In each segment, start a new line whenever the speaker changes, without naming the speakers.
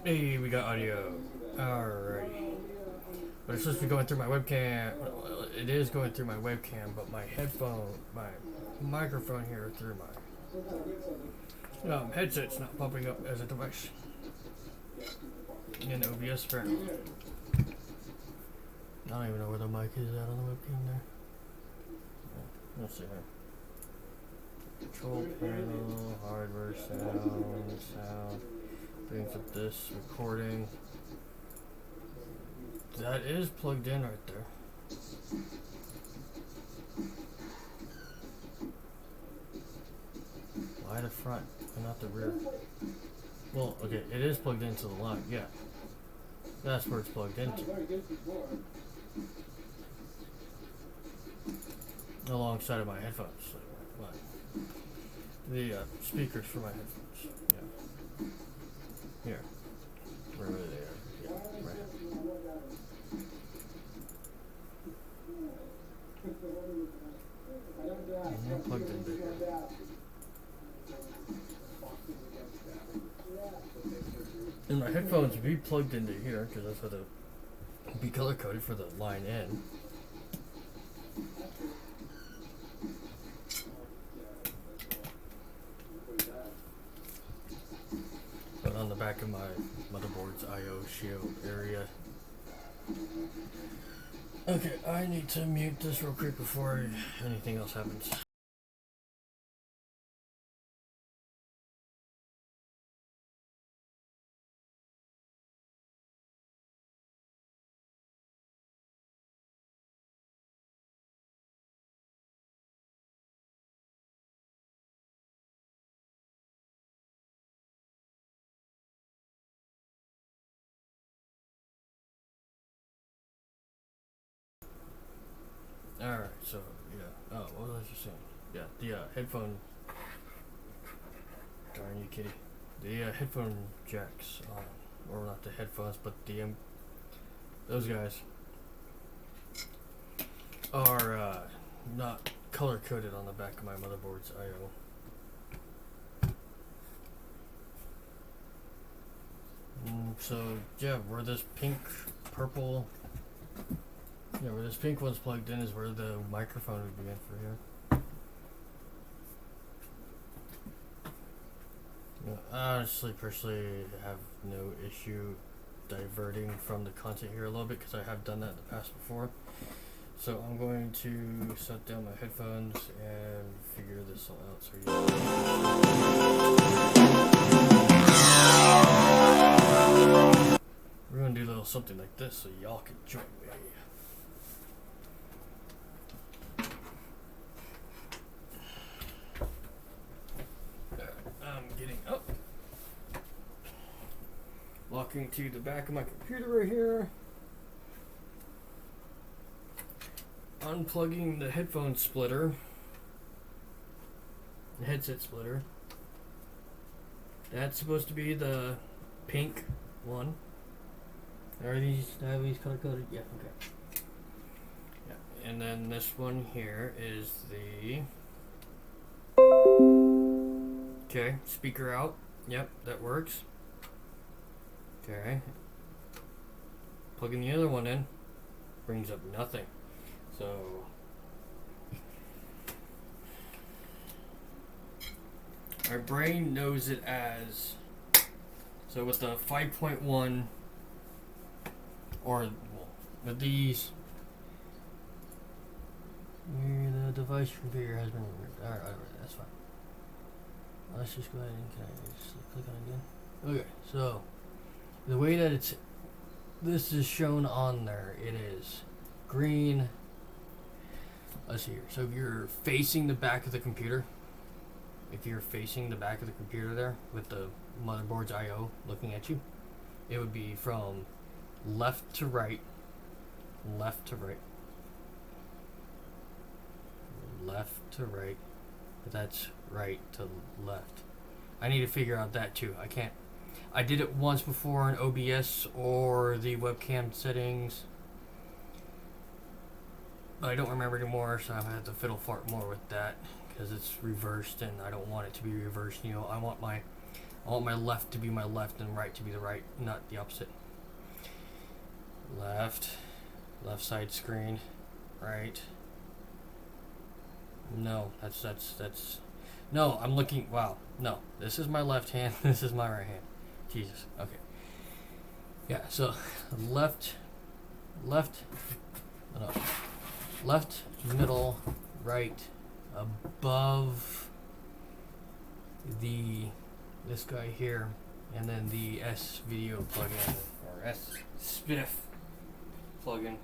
Hey, we got audio. Alrighty. But it's supposed to be going through my webcam. Well, it is going through my webcam, but my microphone here through my headset's not popping up as a device in OBS apparently. I don't even know where the mic is at on the webcam there. Let's see here. Control panel, hardware, sound. Brings up this recording. That is plugged in right there. Why the front and not the rear? Well, okay, it is plugged into the line, yeah. That's where it's plugged into. Alongside of my headphones. The speakers for my headphones. Yeah. Here. Wherever they are. Yeah, right. Plugged in bigger. And my headphones would be plugged into here because that's how they'll be color coded for the line in. But on the back of my motherboard's I/O shield area. Okay, I need to mute this real quick before anything else happens. Alright, so, yeah. Oh, what was I just saying? Yeah, the headphone. Darn you, kitty. The headphone jacks, or not the headphones, but the those guys are not color coded on the back of my motherboard's I/O. So yeah, where this pink, purple, yeah, where this pink one's plugged in is where the microphone would be in for here. Honestly, personally, I have no issue diverting from the content here a little bit because I have done that in the past before. So I'm going to set down my headphones and figure this all out. So we're going to do a little something like this so y'all can join me. Walking to the back of my computer right here. Unplugging the headphone splitter. The headset splitter. That's supposed to be the pink one. Are these color coded? Yeah, okay. Yeah. And then this one here is the okay, speaker out. Yep, that works. Okay. Plugging the other one in brings up nothing. So our brain knows it as, so with the 5.1 or with these, the device configure has been removed. Alright, that's fine. Let's just go ahead and can I just click on it again? Okay, so the way that this is shown on there, it is green. Let's see here. So if you're facing the back of the computer, there with the motherboard's I/O looking at you, it would be from left to right, left to right, left to right. But that's right to left. I need to figure out that too. I did it once before in OBS or the webcam settings, but I don't remember anymore, so I have to fiddle fart more with that. because it's reversed, and I don't want it to be reversed. You know, I want my left to be my left and right to be the right, not the opposite. Left side screen, right. No, that's. No, I'm looking. Wow, no. This is my left hand. This is my right hand. Jesus. Okay. Yeah. So, left, no, left, middle, right, above this guy here, and then the S video plugin or S spiff plugin.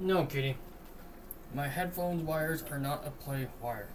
No, kitty. My headphones wires are not a play wire.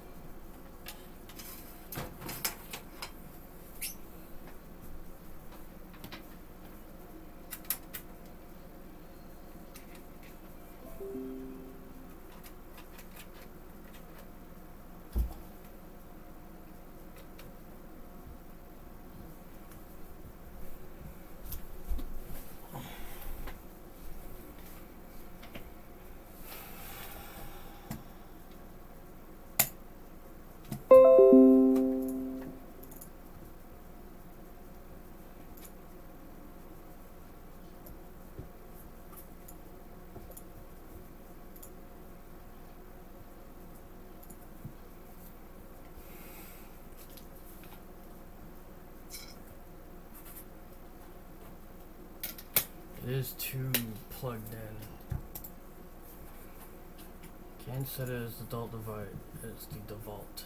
It is too plugged in. Can set it as adult device. It's the default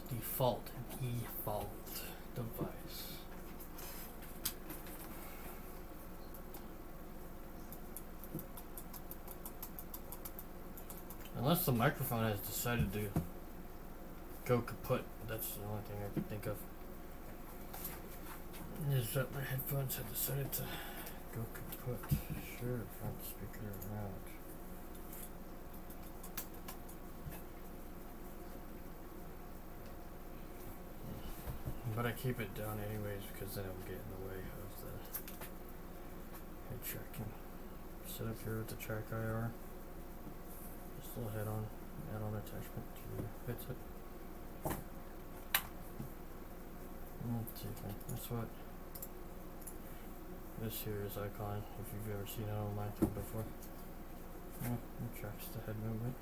device. Unless the microphone has decided to go kaput, that's the only thing I can think of. Is that my headphones have decided to go kaput. Sure, front speaker out. But I keep it down anyways because then it'll get in the way of the head tracking. Set up here with the track IR. Just a little add-on attachment to fits it. Let's see if I can swap. This here is icon, if you've ever seen it on my thing before. Yeah, it tracks the head movement.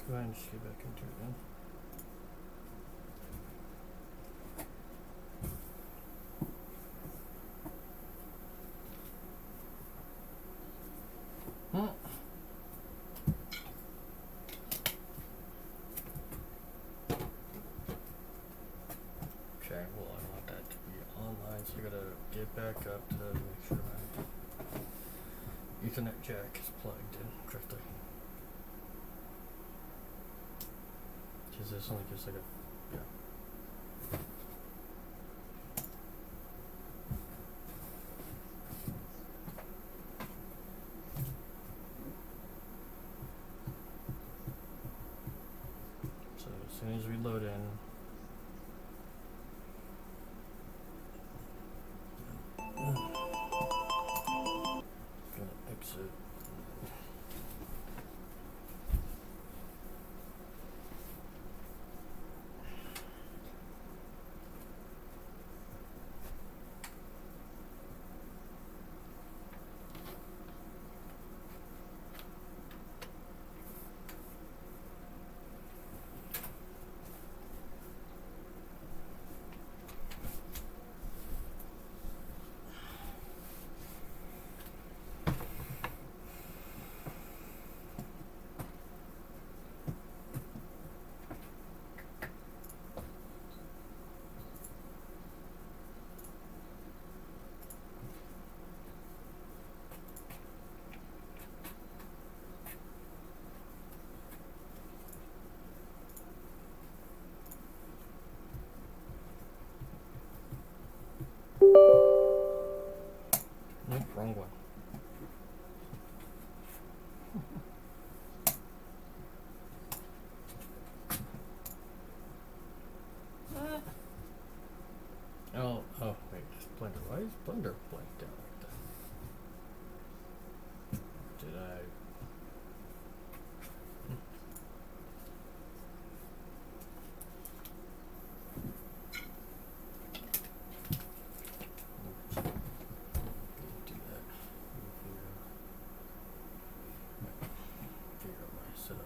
Go ahead and just get back into it then. Okay, well I want that to be online, so I gotta get back up to make sure my Ethernet jack is plugged in correctly. Because this only gives like a, yeah. So as soon as we load in, gonna exit. Oh, wait, Blender. Why is Blender blanked out like that? Did I? Do that. Figure out my setup.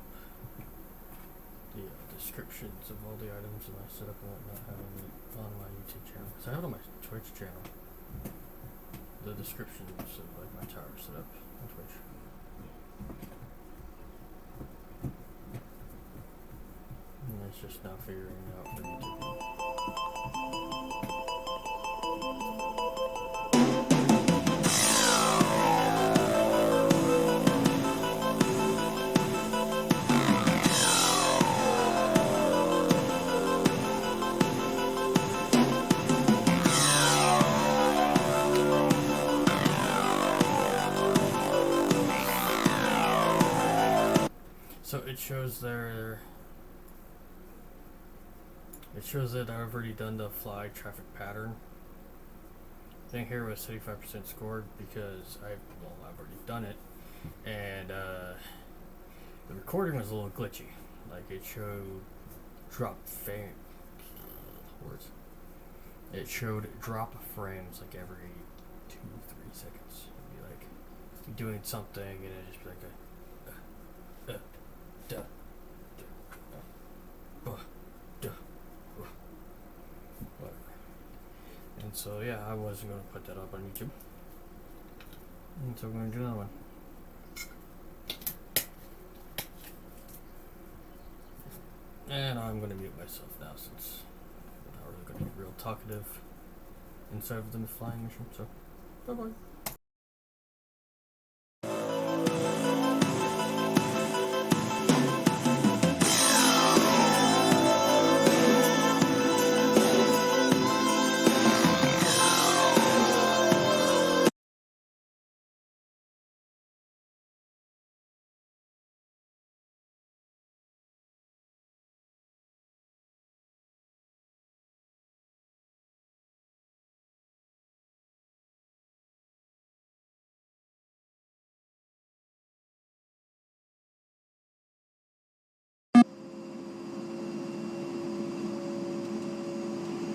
The descriptions of all the items in my setup and whatnot having it on my YouTube channel. Because I have it on my Twitch channel. The descriptions of like my tower setup on Twitch. And it's just now figuring out for YouTube. So it shows there. It shows that I've already done the fly traffic pattern. Thing here was 75% scored because I've already done it, and the recording was a little glitchy. Like it showed drop words. It showed drop frames like every 2-3 seconds. It'd be like you're doing something and it'd just be like a duh. And so yeah, I wasn't going to put that up on YouTube. And so we're going to do another one. And I'm going to mute myself now since I'm not really going to be real talkative inside of the flying mission. So, bye-bye.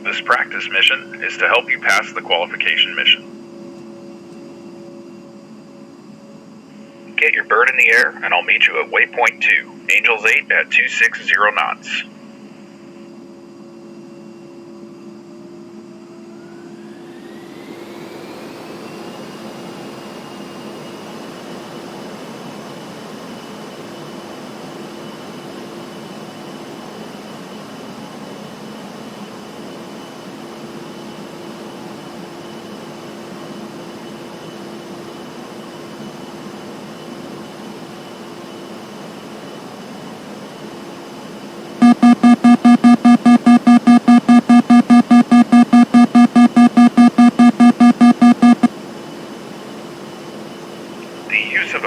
This practice mission is to help you pass the qualification mission. Get your bird in the air and I'll meet you at waypoint 2, Angels 8 at 260 knots.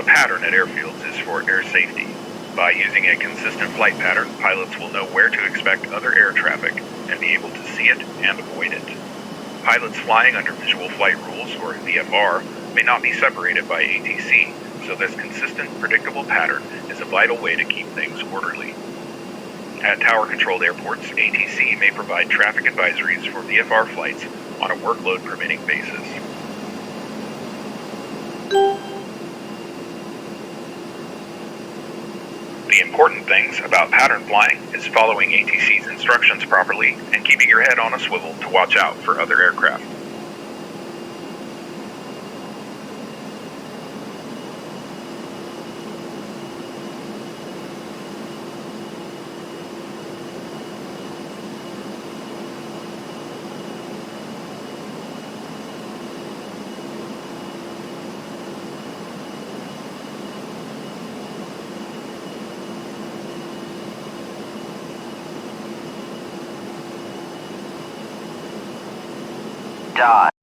Pattern at airfields is for air safety. By using a consistent flight pattern, pilots will know where to expect other air traffic and be able to see it and avoid it. Pilots flying under Visual Flight Rules, or VFR, may not be separated by A-10C, so this consistent, predictable pattern is a vital way to keep things orderly. At tower-controlled airports, A-10C may provide traffic advisories for VFR flights on a workload-permitting basis. The important things about pattern flying is following A-10C's instructions properly and keeping your head on a swivel to watch out for other aircraft.
dot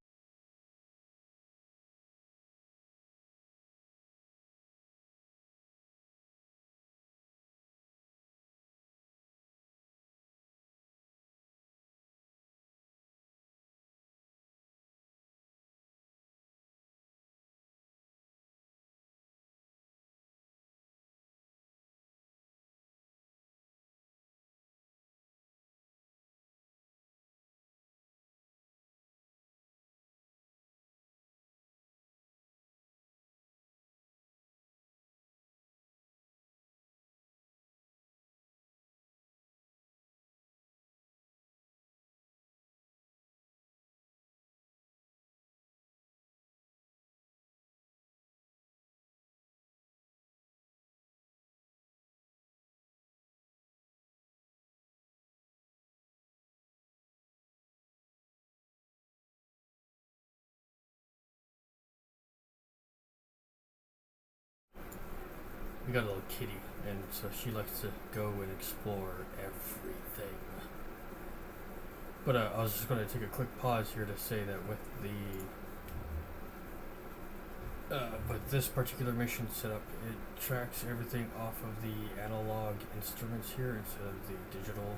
we got a little kitty, and so she likes to go and explore everything. But I was just going to take a quick pause here to say that with this particular mission setup, it tracks everything off of the analog instruments here instead of the digital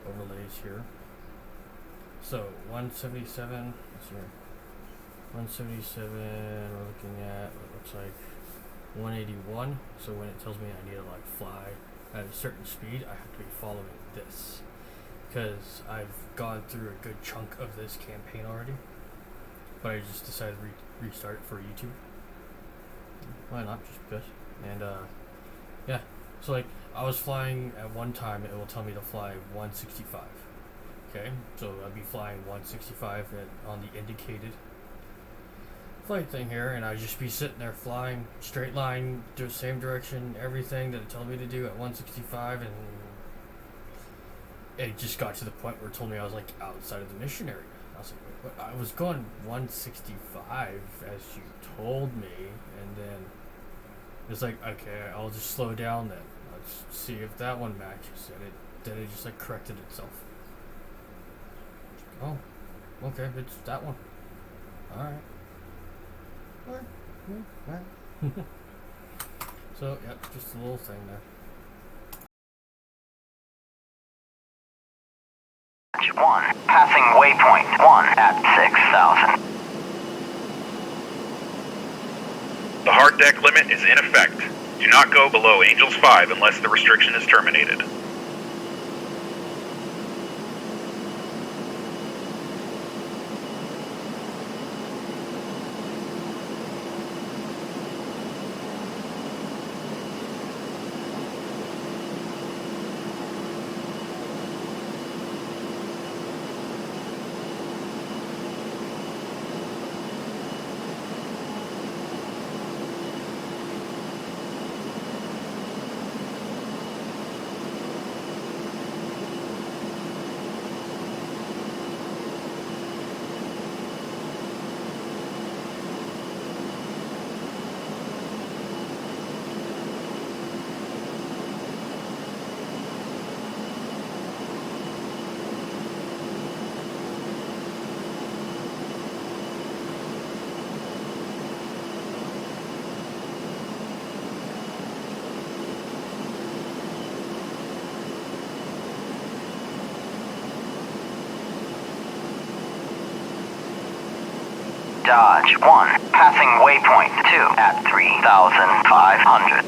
overlays here. So 177, let's see here. 177, we're looking at what looks like 181. So when it tells me I need to like fly at a certain speed, I have to be following this, because I've gone through a good chunk of this campaign already, but I just decided to restart it for YouTube. Why not? Just because. And yeah, so like I was flying at one time, it will tell me to fly 165. Okay, so I'd be flying 165 on the indicated flight thing here, and I'd just be sitting there flying straight line, the same direction, everything that it told me to do at 165, and it just got to the point where it told me I was like outside of the mission area. I was like, wait, what? I was going 165 as you told me, and then it's like, okay, I'll just slow down then. Let's see if that one matches, and then it just like corrected itself. Oh, okay, it's that one. Alright. So, yeah, just a little thing there.
1, passing waypoint 1 at 6,000.
The hard deck limit is in effect. Do not go below Angels 5 unless the restriction is terminated.
Dodge 1, passing waypoint 2 at 3,500.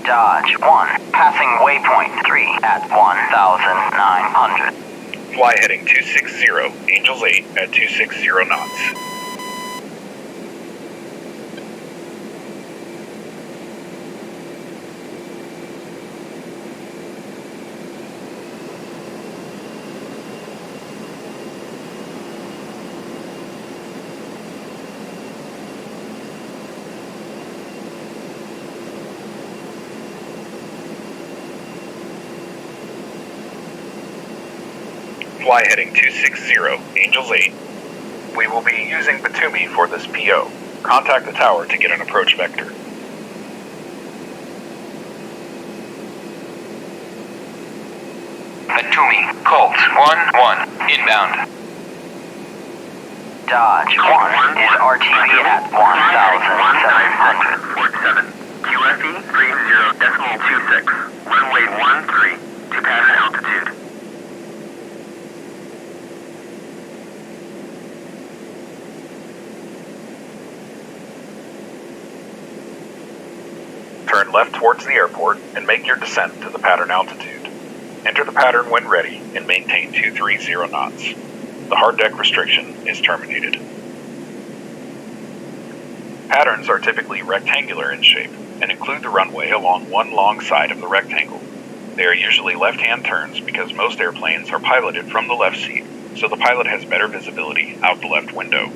Dodge 1, passing waypoint 3 at 1,900.
Fly heading 260, Angels 8 at 260 knots. Fly heading 260, Angels 8. We will be using Batumi for this PO. Contact the tower to get an approach vector.
Batumi, Colt 1-1, inbound. Dodge 1 is RTB at 1,700.
47. QFE 30.26. Runway 13 to pass altitude.
Turn left towards the airport and make your descent to the pattern altitude. Enter the pattern when ready and maintain 230 knots. The hard deck restriction is terminated. Patterns are typically rectangular in shape and include the runway along one long side of the rectangle. They are usually left-hand turns because most airplanes are piloted from the left seat, so the pilot has better visibility out the left window.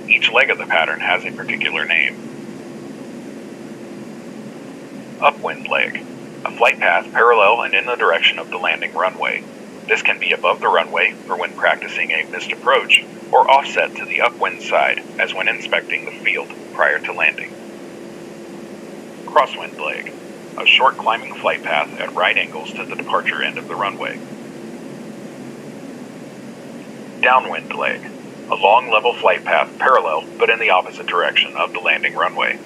Each leg of the pattern has a particular name. Upwind leg, a flight path parallel and in the direction of the landing runway. This can be above the runway for when practicing a missed approach, or offset to the upwind side as when inspecting the field prior to landing. Crosswind leg, a short climbing flight path at right angles to the departure end of the runway. Downwind leg, a long level flight path parallel but in the opposite direction of the landing runway.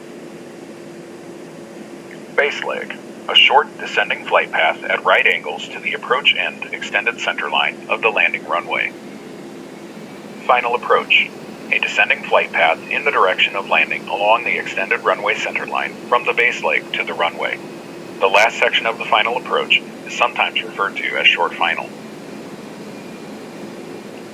Base leg, a short descending flight path at right angles to the approach end extended center line of the landing runway. Final approach, a descending flight path in the direction of landing along the extended runway center line from the base leg to the runway. The last section of the final approach is sometimes referred to as short final.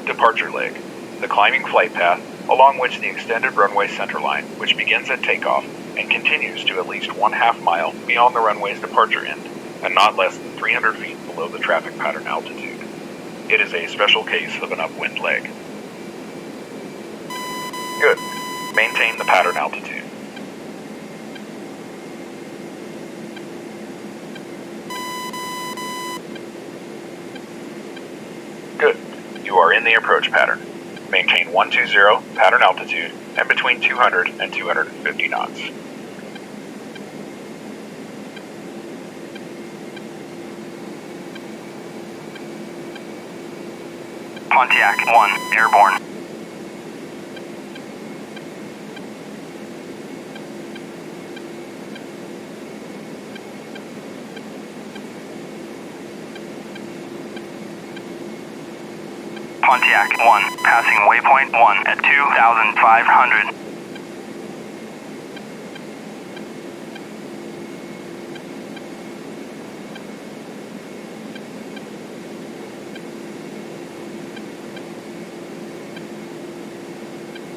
Departure leg, the climbing flight path along which the extended runway center line, which begins at takeoff and continues to at least 1/2 mile beyond the runway's departure end and not less than 300 feet below the traffic pattern altitude. It is a special case of an upwind leg. Good. Maintain the pattern altitude. Good. You are in the approach pattern. Maintain 120 pattern altitude and between 200 and 250 knots.
Pontiac 1, airborne. Pontiac 1, passing waypoint 1 at 2,500.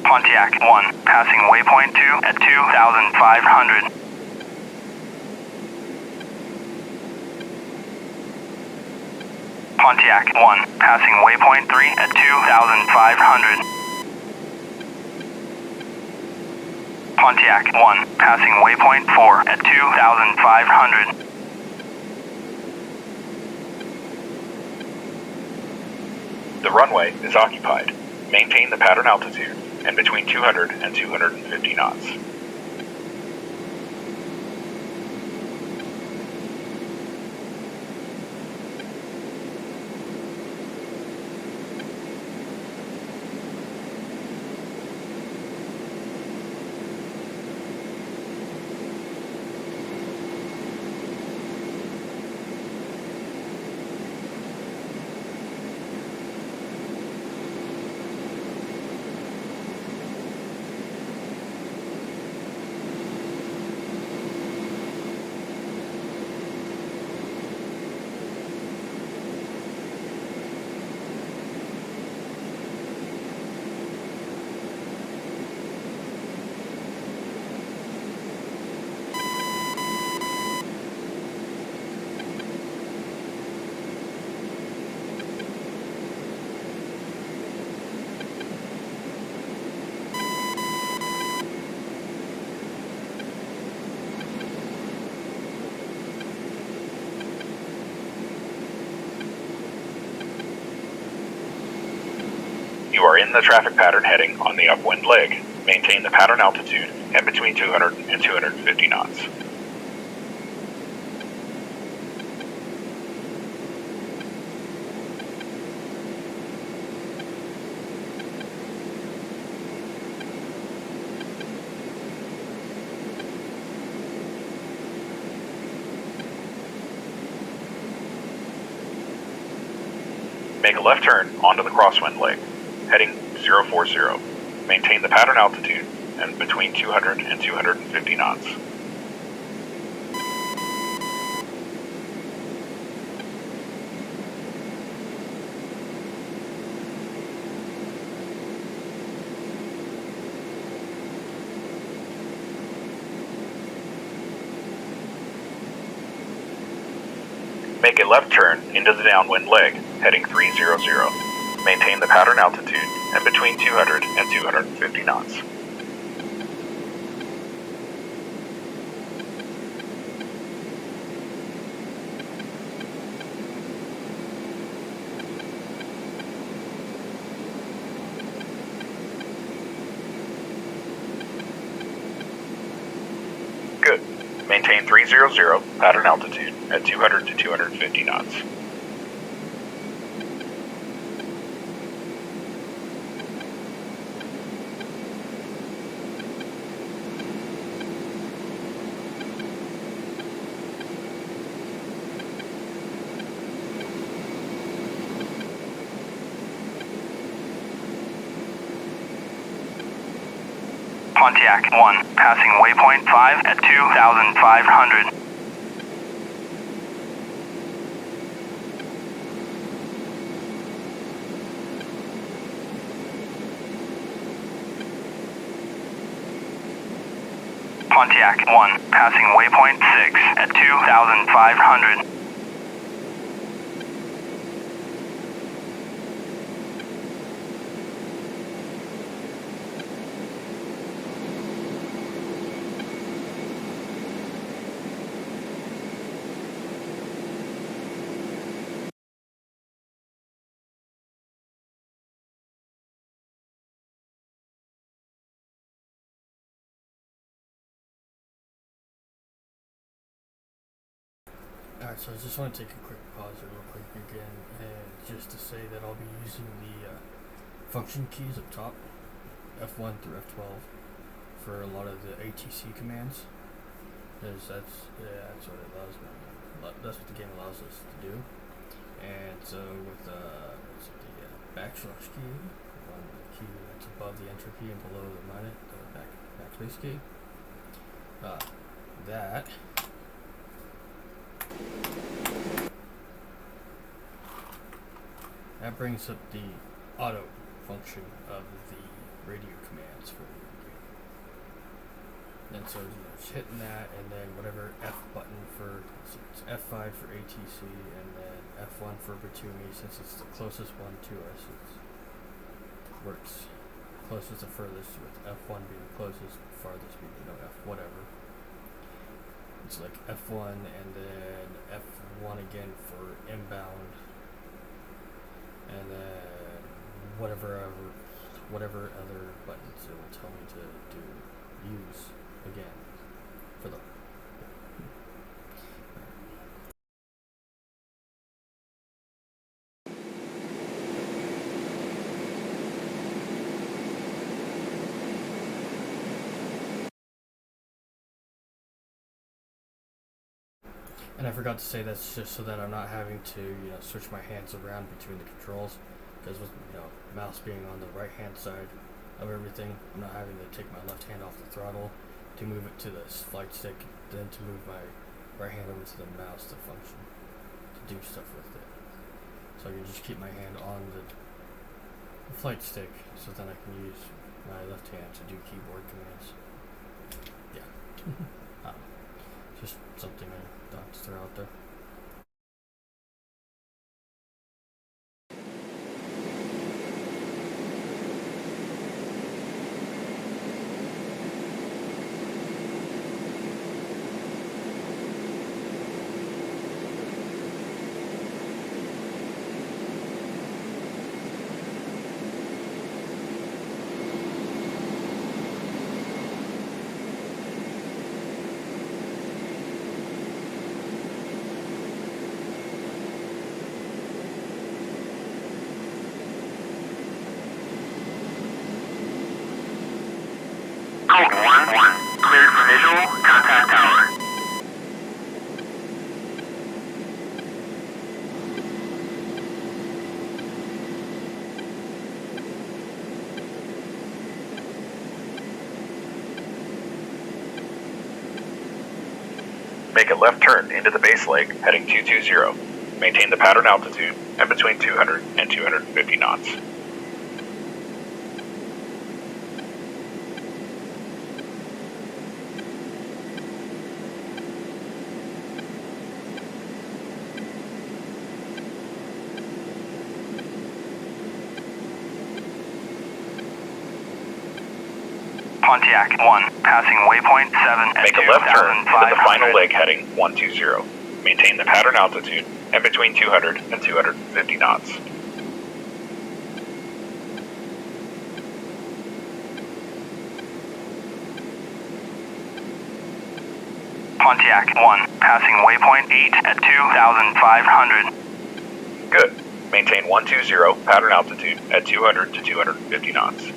Pontiac 1, passing waypoint 2 at 2,500. Pontiac 1, passing waypoint 3 at 2,500. Pontiac 1, passing waypoint 4 at 2,500.
The runway is occupied. Maintain the pattern altitude and between 200 and 250 knots. You are in the traffic pattern heading on the upwind leg. Maintain the pattern altitude and between 200 and 250 knots. Make a left turn onto the crosswind leg, heading 040. Maintain the pattern altitude and between 200 and 250 knots. Make a left turn into the downwind leg, heading 300. Maintain the pattern altitude and between 200 and 250 knots. Good. Maintain 300 pattern altitude at 200 to 250 knots.
Pontiac 1, passing waypoint 5 at 2,500. Pontiac 1, passing waypoint 6 at 2,500.
Alright, so I just want to take a quick pause real quick again, and just to say that I'll be using the function keys up top, F1 through F12, for a lot of the A-10C commands, because that's what it allows me. That's what the game allows us to do. And so with the backslash key, one key that's above the enter key and below the backspace key, that brings up the auto function of the radio commands for the game. And so just hitting that, and then whatever F button for, so it's F5 for A-10C, and then F1 for Batumi, since it's the closest one to us. It works closest to furthest, with F1 being closest, farthest being, F whatever. It's like F1 and then F1 again for inbound, and then whatever other buttons it will tell me to use again for the. And I forgot to say that's just so that I'm not having to, switch my hands around between the controls, because with, mouse being on the right hand side of everything, I'm not having to take my left hand off the throttle to move it to the flight stick, then to move my right hand over to the mouse to function, to do stuff with it. So I can just keep my hand on the flight stick, so then I can use my left hand to do keyboard commands. Yeah. Just something I thought to throw out there.
Code 1-1, cleared for visual, contact tower.
Make a left turn into the base leg, heading 220. Maintain the pattern altitude and between 200 and 250 knots.
Pontiac 1, passing waypoint 7 at
Make a left turn into the final
2,500.
leg heading 120. Maintain the pattern altitude and between 200 and 250 knots.
Pontiac 1, passing waypoint 8 at 2,500.
Good. Maintain 120 pattern altitude at 200 to 250 knots.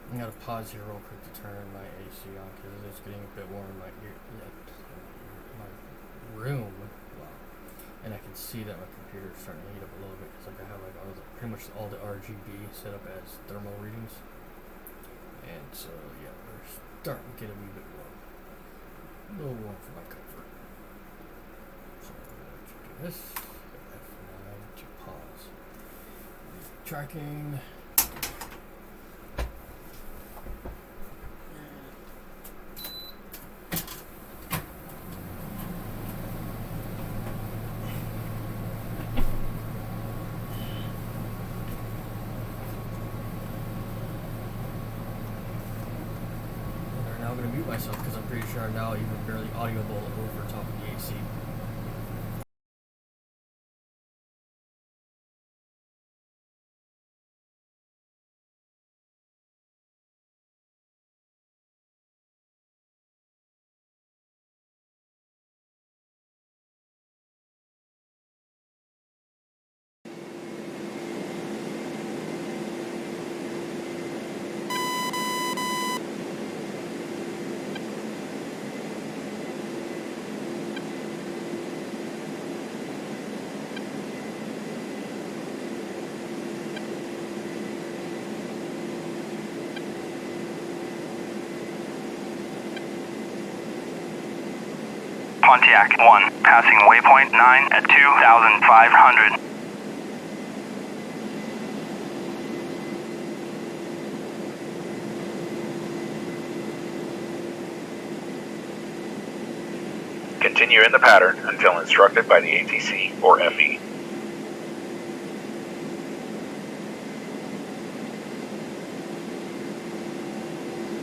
I'm gonna pause here real quick to turn my AC on because it's getting a bit warm in my my room. Wow. And I can see that my computer is starting to heat up a little bit because I have pretty much all the RGB set up as thermal readings. And so yeah, we're starting to get a wee bit warm. A little warm for my comfort. So I'm going to do this. F9 to pause. Tracking. I'm going to mute myself because I'm pretty sure I'm now even barely audible over top of the AC.
Pontiac 1, passing waypoint 9 at 2,500.
Continue in the pattern until instructed by the A-10C or FE.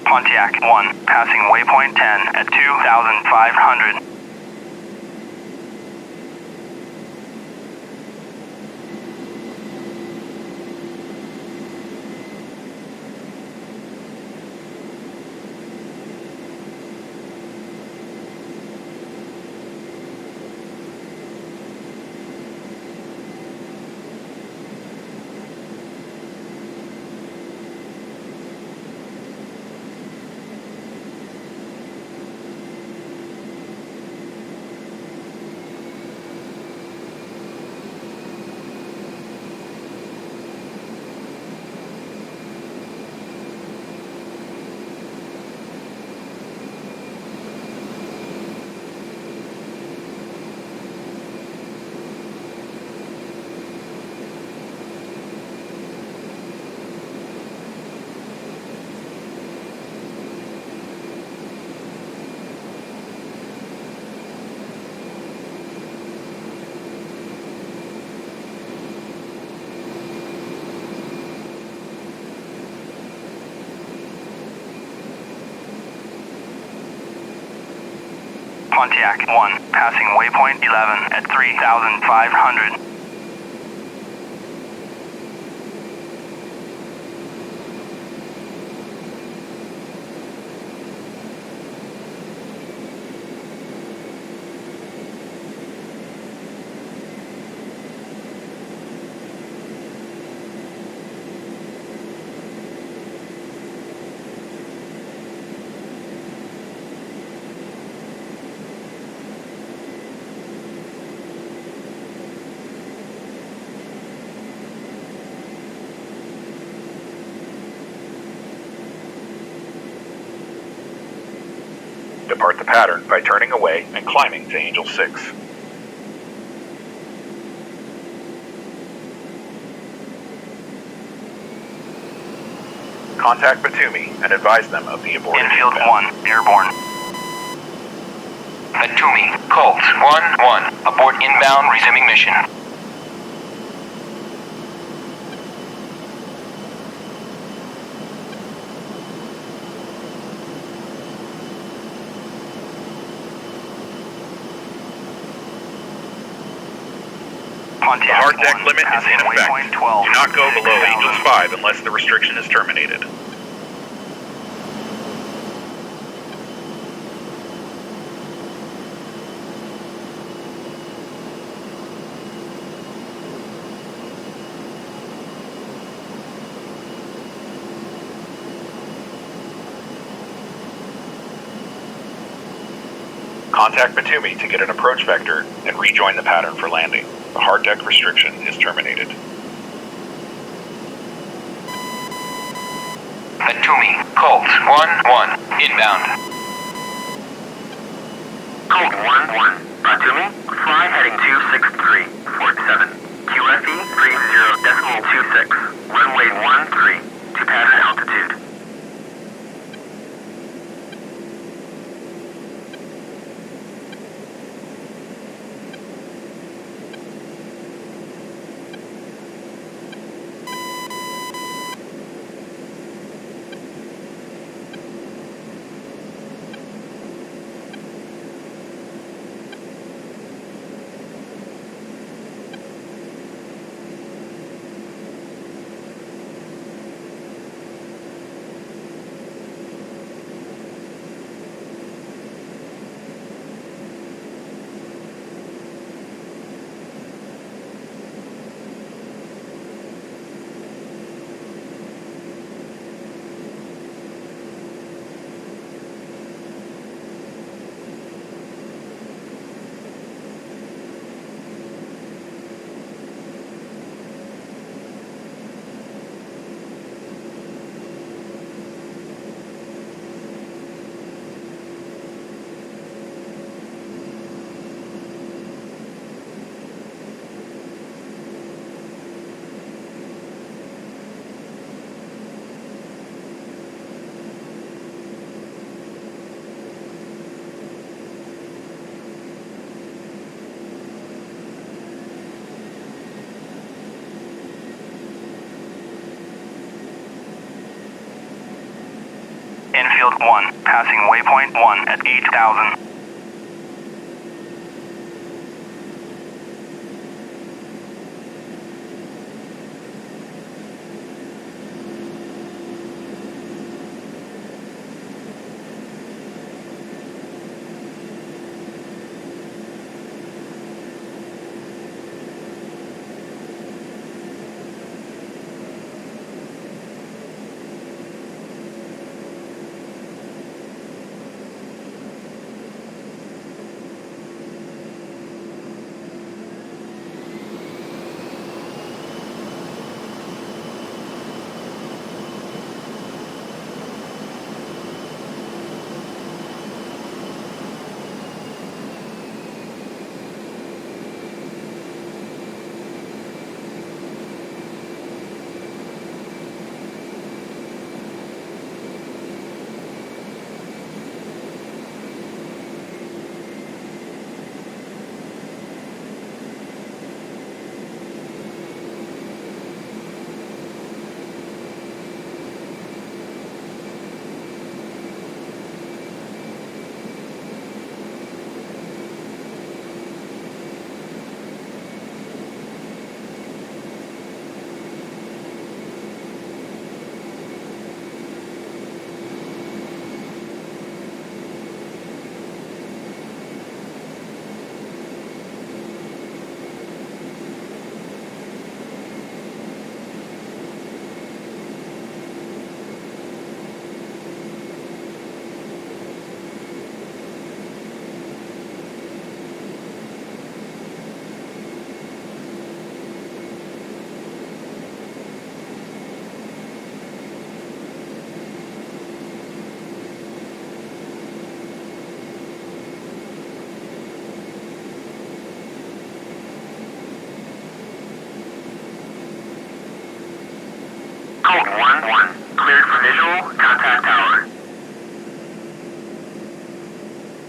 Pontiac 1, passing waypoint 10 at 2,500. Pontiac 1, passing waypoint 11 at 3,500.
Depart the pattern by turning away and climbing to Angel 6. Contact Batumi and advise them of the aborted
Infield
inbound.
1, airborne.
Batumi, Colt 1-1, abort inbound, resuming mission.
The hard deck limit is in effect.
Waypoint 12.
Do not go below Angels 5 unless the restriction is terminated. Contact Batumi to get an approach vector and rejoin the pattern for landing. The hard deck restriction is terminated.
Batumi, Colt 1-1, inbound.
Colt 1-1. Batumi, fly heading 263, Fort 7. QFE 30.26, runway 13, to pattern altitude.
Infield 1, passing waypoint 1 at 8,000.
Code 1-1. Cleared for visual. Contact tower.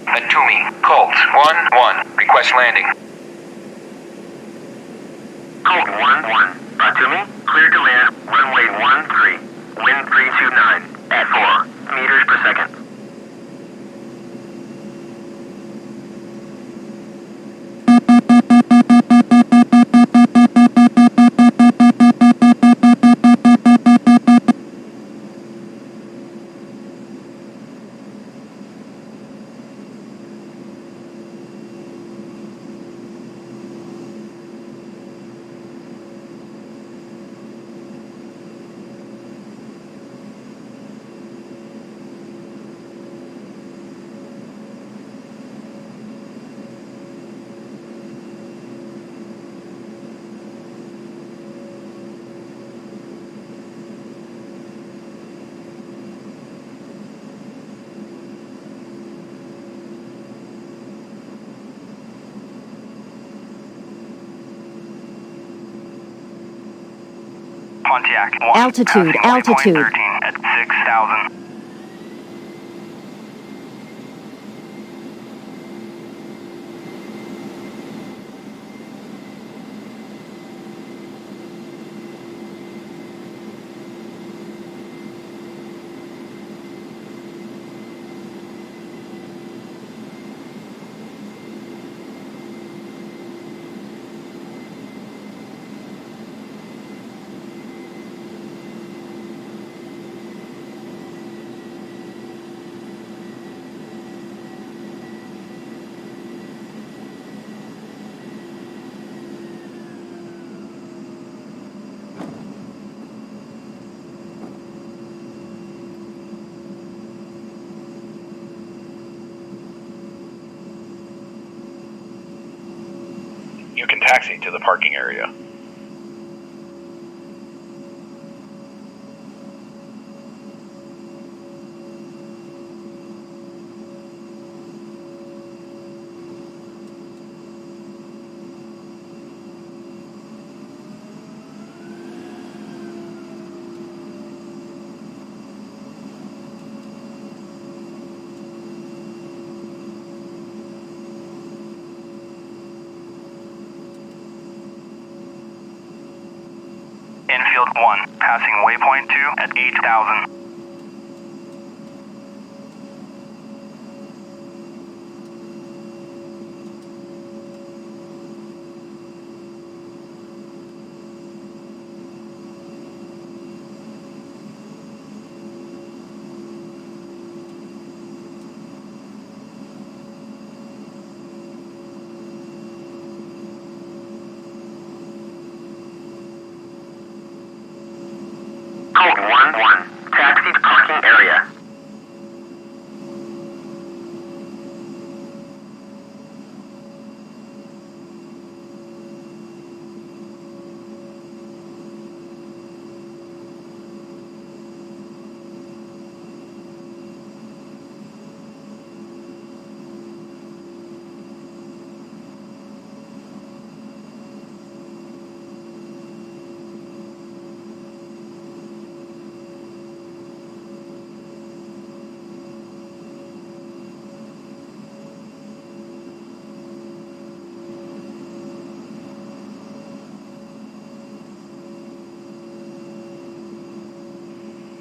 Atumi, Colt 1-1. Request landing.
Code 1-1. Atumi, cleared to land. Runway 13. Wind 329. At 4 meters per second.
Pontiac 1.
Altitude,
passing
altitude.
waypoint 13 at 6,000.
You can taxi to the parking area.
Infield 1. Passing waypoint 2 at 8,000.
Code 1-1. Taxi to parking area.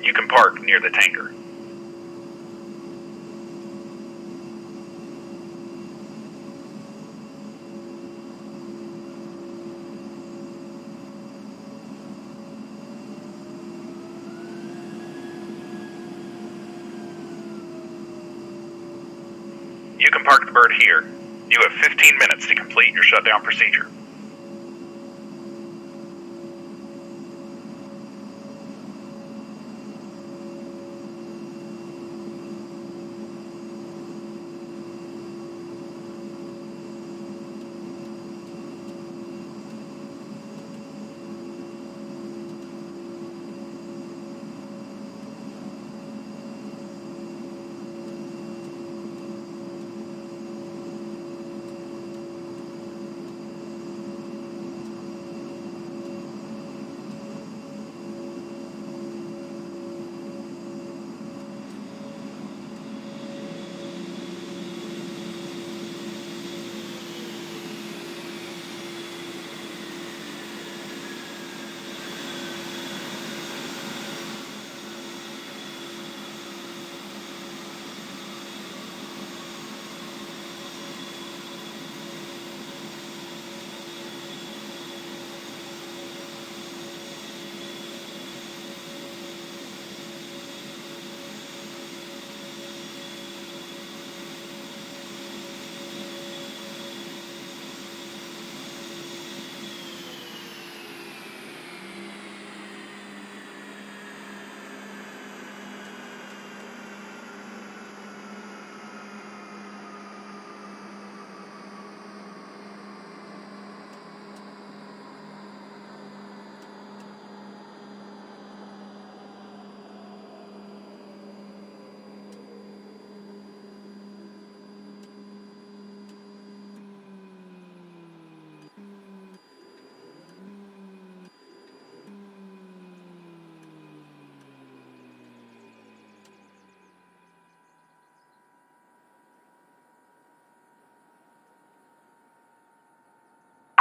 You can park near the tanker. You can park the bird here. You have 15 minutes to complete your shutdown procedure.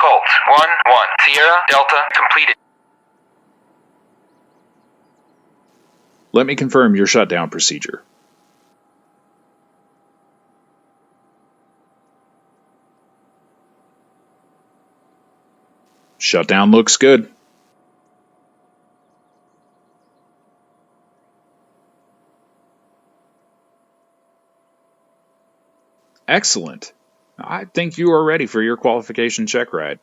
Colt 1-1. Sierra Delta completed.
Let me confirm your shutdown procedure. Shutdown looks good. Excellent. I think you are ready for your qualification check ride.